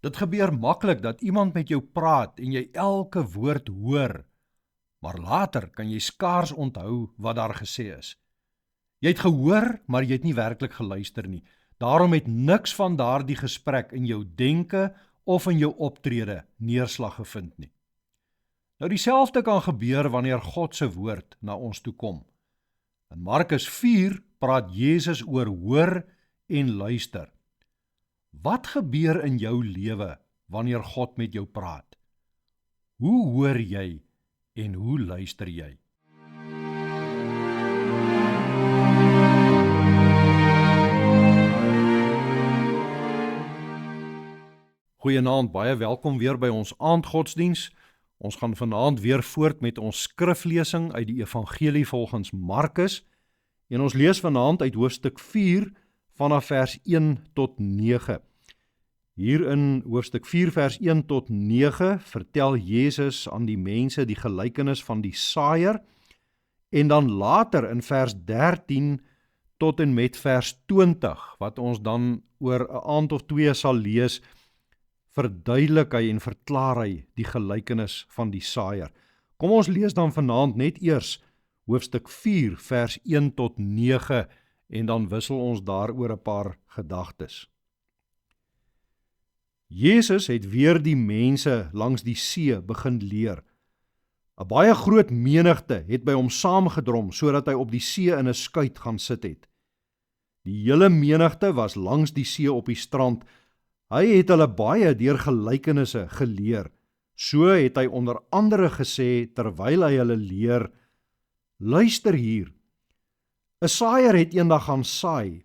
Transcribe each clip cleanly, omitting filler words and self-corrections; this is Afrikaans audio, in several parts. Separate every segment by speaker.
Speaker 1: Dit gebeur maklik dat iemand met jou praat en jy elke woord hoor, maar later kan jy skaars onthou wat daar gesê is. Jy het gehoor, maar jy het nie werklik geluister nie. Daarom het niks van daardie gesprek in jou denke of in jou optrede neerslag gevind nie. Nou dieselfde kan gebeur wanneer God se woord na ons toe kom. In Markus 4 praat Jesus oor hoor en luister. Wat gebeur in jou lewe wanneer God met jou praat? Hoe hoor jy en hoe luister jy? Goeienaand, baie welkom weer by ons aandgodsdiens. Ons gaan vanaand weer voort met ons skriflesing uit die Evangelie volgens Markus. En ons lees vanaand uit hoofstuk 4 vanaf vers 1 tot 9. Hier in hoofstuk 4 vers 1 tot 9 vertel Jezus aan die mense die gelykenis van die saaier. En dan later in vers 13 tot en met vers 20, wat ons dan oor 'n aand of 2 sal lees, verduidelik hy en verklaar hy die gelykenis van die saaier. Kom ons lees dan vanaand net eers hoofstuk 4 vers 1 tot 9 en dan wissel ons daaroor 'n paar gedagtes. Jezus het weer die mense langs die see begin leer. 'n Baie groot menigte het by hom saamgedrom sodat hy op die see in 'n skuit gaan sit het. Die hele menigte was langs die see op die strand. Hy het hulle baie deur gelykenisse geleer. So het hy onder andere gesê terwyl hy hulle leer: Luister hier, 'n saaier het eendag gaan saai.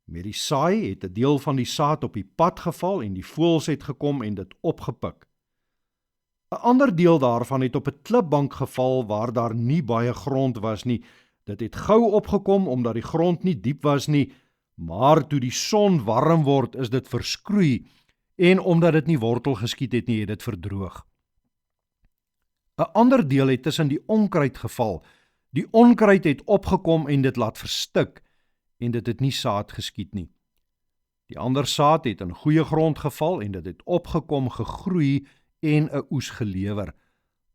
Speaker 1: Met die saai het 'n deel van die saad op die pad geval en die voëls het gekom en dit opgepik. 'n Ander deel daarvan het op 'n klipbank geval waar daar nie baie grond was nie. Dit het gou opgekom omdat die grond nie diep was nie, maar toe die son warm word, is dit verskroei en omdat dit nie wortel geskiet het nie, het dit verdroog. 'n Ander deel het tussen die onkruid geval. Die onkruid het opgekom en dit laat verstik en dit het nie saad geskiet nie. Die ander saad het in goeie grond geval en dit het opgekom, gegroei en 'n oes gelewer.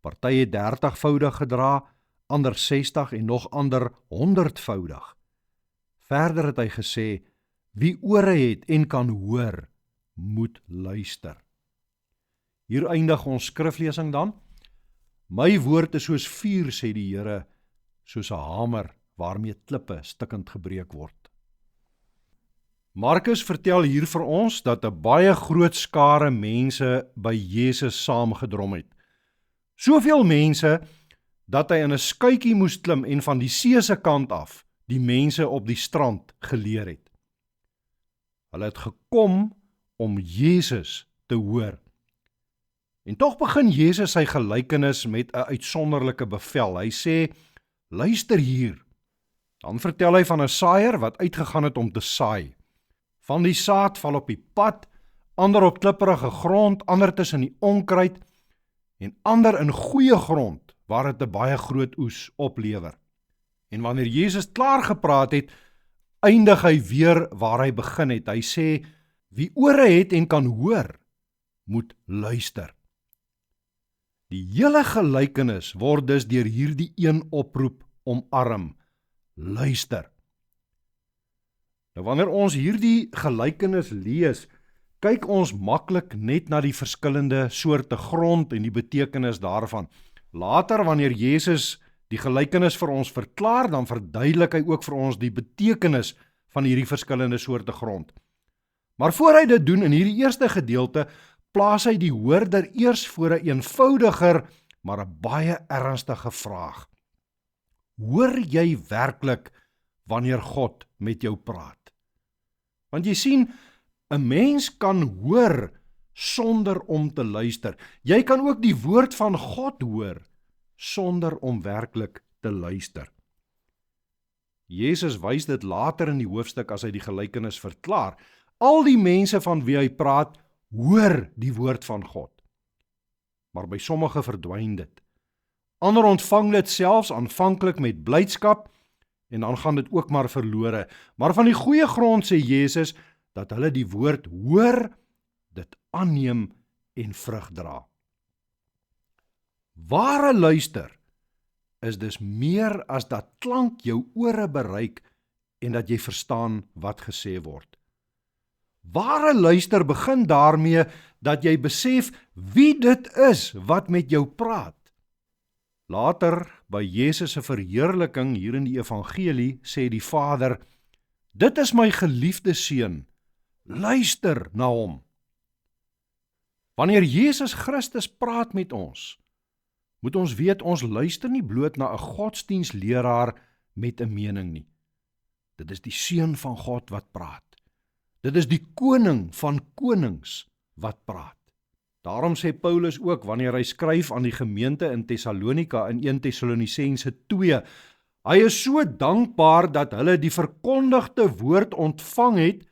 Speaker 1: Party het 30voudig gedra, ander 60 en nog ander 100voudig. Verder het hy gesê: Wie ore het en kan hoor, moet luister. Hier eindig ons skriflesing dan. My woord is soos vuur, sê die Here, soos 'n hamer waarmee klippe stikkend gebreek word. Markus vertel hier vir ons dat 'n baie groot skare mense by Jesus saamgedrom het. Soveel mense dat hy in 'n skuitjie moes klim en van die see se kant af die mense op die strand geleer het. Hulle het gekom om Jesus te hoor. En tog begin Jesus sy gelykenis met 'n uitsonderlike bevel. Hy sê: Luister hier. Dan vertel hy van 'n saaier wat uitgegaan het om te saai. Van die saad val op die pad, ander op klipperige grond, ander tussen die onkruid en ander in goeie grond waar dit 'n baie groot oes oplewer. En wanneer Jesus klaar gepraat het, eindig hy weer waar hy begin het. Hy sê: Wie ore het en kan hoor, moet luister. Die hele gelykenis word dus deur hierdie een oproep omarm: luister. Nou wanneer ons hierdie gelykenis lees, kyk ons maklik net na die verskillende soorte grond en die betekenis daarvan. Later wanneer Jesus die gelykenis vir ons verklaar, dan verduidelik hy ook vir ons die betekenis van hierdie verskillende soorte grond. Maar voor hy dit doen in hierdie eerste gedeelte, plaas hy die hoorder eers voor 'n eenvoudiger, maar 'n baie ernstige vraag. Hoor jy werklik wanneer God met jou praat? Want jy sien, 'n mens kan hoor sonder om te luister. Jy kan ook die woord van God hoor sonder om werklik te luister. Jesus wys dit later in die hoofstuk as hy die gelykenis verklaar. Al die mense van wie hy praat, hoor die woord van God. Maar by sommige verdwyn dit. Ander ontvang dit selfs aanvanklik met blydskap en dan gaan dit ook maar verlore. Maar van die goeie grond sê Jesus dat hulle die woord hoor, dit aanneem en vrug dra. Ware luister is dus meer as dat klank jou ore bereik en dat jy verstaan wat gesê word. Ware luister begin daarmee dat jy besef wie dit is wat met jou praat. Later, by Jesus se verheerliking hier in die evangelie, sê die Vader, dit is my geliefde seun, luister na hom. Wanneer Jesus Christus praat met ons, moet ons weet ons luister nie bloot na 'n godsdienstleraar met 'n mening nie. Dit is die Seun van God wat praat. Dit is die Koning van konings wat praat. Daarom sê Paulus ook wanneer hy skryf aan die gemeente in Tessalonika in 1 Tessalonisense 2, hy is so dankbaar dat hulle die verkondigde woord ontvang het,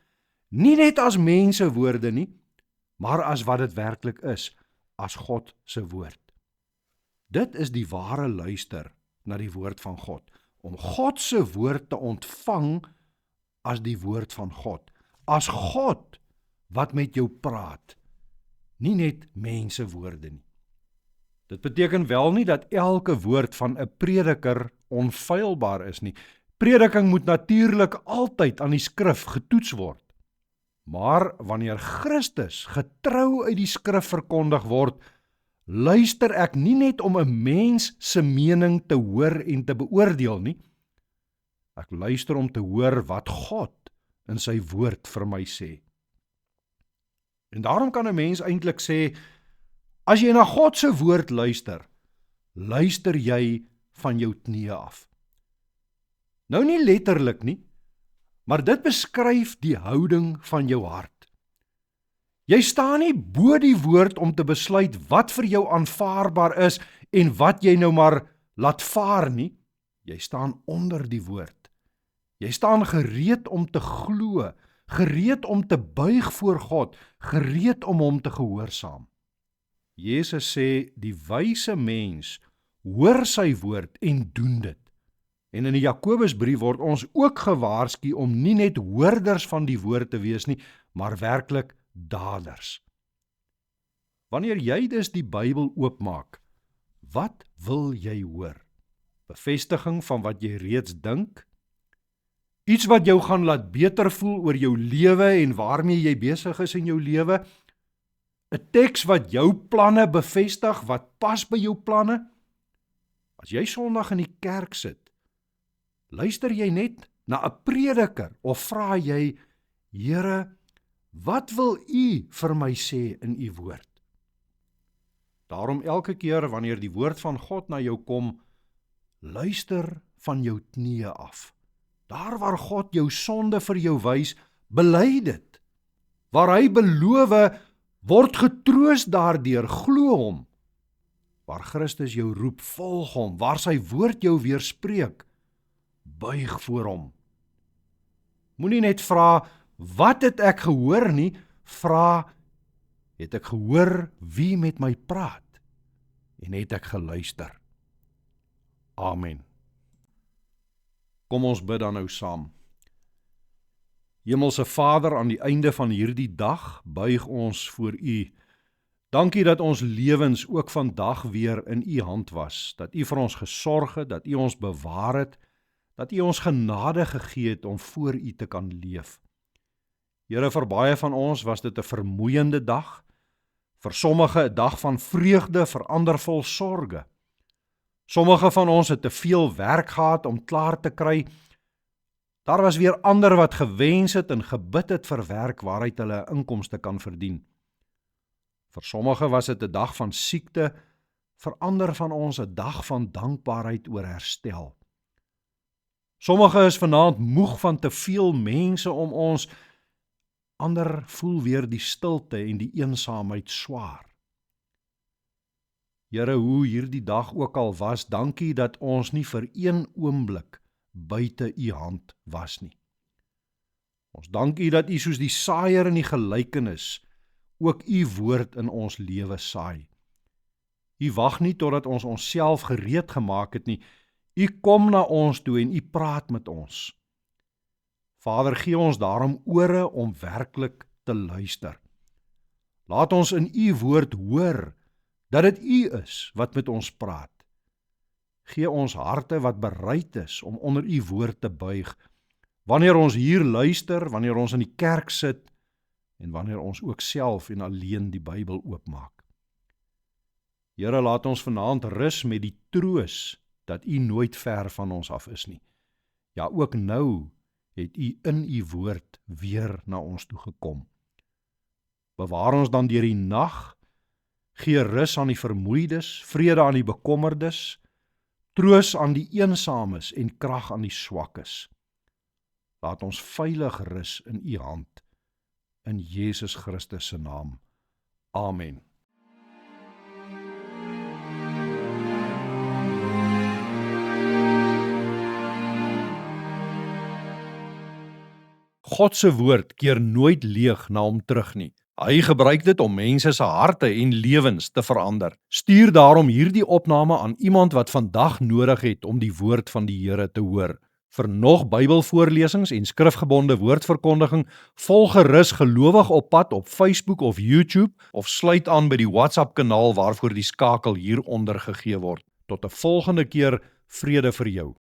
Speaker 1: nie net as mense woorde nie, maar as wat dit werklik is, as God se woord. Dit is die ware luister na die woord van God, om God se woord te ontvang as die woord van God, as God wat met jou praat, nie net mense woorde nie. Dit beteken wel nie dat elke woord van 'n prediker onfeilbaar is nie. Prediking moet natuurlik altyd aan die skrif getoets word. Maar wanneer Christus getrou uit die skrif verkondig word, luister ek nie net om 'n mens se mening te hoor en te beoordeel nie. Ek luister om te hoor wat God in sy woord vir my sê. En daarom kan 'n mens eintlik sê, as jy na God se woord luister, luister jy van jou knieë af. Nou nie letterlik nie, maar dit beskryf die houding van jou hart. Jy staan nie bo die woord om te besluit wat vir jou aanvaarbaar is en wat jy nou maar laat vaar nie. Jy staan onder die woord. Jy staan gereed om te glo, gereed om te buig voor God, gereed om hom te gehoorsaam. Jesus sê, die wyse mens hoor sy woord en doen dit. En in die Jakobusbrief word ons ook gewaarsku om nie net hoorders van die woord te wees nie, maar werklik daders. Wanneer jy dus die Bybel oopmaak, wat wil jy hoor? Bevestiging van wat jy reeds dink? Iets wat jou gaan laat beter voel oor jou lewe en waarmee jy besig is in jou lewe? 'n Teks wat jou planne bevestig, wat pas by jou planne? As jy Sondag in die kerk sit, luister jy net na 'n prediker of vra jy, Here, wat wil U vir my sê in U woord? Daarom elke keer wanneer die woord van God na jou kom, luister van jou knieë af. Daar waar God jou sonde vir jou wys, bely dit. Waar hy beloof, word getroos daardeur, glo hom. Waar Christus jou roep, volg hom. Waar sy woord jou weerspreek, buig voor hom. Moenie net vra, wat het ek gehoor nie, vra, het ek gehoor wie met my praat? En het ek geluister? Amen. Kom ons bid dan nou saam. Hemelse Vader, aan die einde van hierdie dag buig ons voor U. Dankie dat ons lewens ook vandag weer in U hand was, dat U vir ons gesorg het, dat U ons bewaar het, dat U ons genade gegee het om voor U te kan leef. Here, vir baie van ons was dit 'n vermoeiende dag, vir sommige 'n dag van vreugde, vir ander vol sorge. Sommige van ons het te veel werk gehad om klaar te kry. Daar was weer ander wat gewens het en gebid het vir werk waaruit hulle 'n inkomste kan verdien. Vir sommige was dit 'n dag van siekte, vir ander van ons 'n dag van dankbaarheid oor herstel. Sommige is vanaand moeg van te veel mense om ons, ander voel weer die stilte en die eensaamheid swaar. Here, hoe hierdie dag ook al was, dankie dat ons nie vir een oomblik buite U hand was nie. Ons dank U dat U soos die saaier in die gelykenis ook U woord in ons lewe saai. U wag nie totdat ons onsself gereed gemaak het nie. U kom na ons toe en U praat met ons. Vader, gee ons daarom ore om werklik te luister. Laat ons in U woord hoor dat dit U is wat met ons praat. Gee ons harte wat bereid is om onder U woord te buig, wanneer ons hier luister, wanneer ons in die kerk sit, en wanneer ons ook self en alleen die Bybel oopmaak. Here, laat ons vanaand rus met die troos dat U nooit ver van ons af is nie. Ja, ook nou het U in U woord weer na ons toe gekom. Bewaar ons dan deur die nag, gee rus aan die vermoeides, vrede aan die bekommerdes, troos aan die eensames en krag aan die swakkes. Laat ons veilig rus in U hand, in Jesus Christus se naam. Amen. God se woord keer nooit leeg na hom terug nie. Hy gebruik dit om mense se harte en lewens te verander. Stuur daarom hierdie opname aan iemand wat vandag nodig het om die woord van die Here te hoor. Vir nog Bybelvoorlesings en skrifgebonde woordverkondiging, volg gerus Gelowig op Pad op Facebook of YouTube of sluit aan by die WhatsApp kanaal waarvoor die skakel hieronder gegee word. Tot 'n volgende keer, vrede vir jou.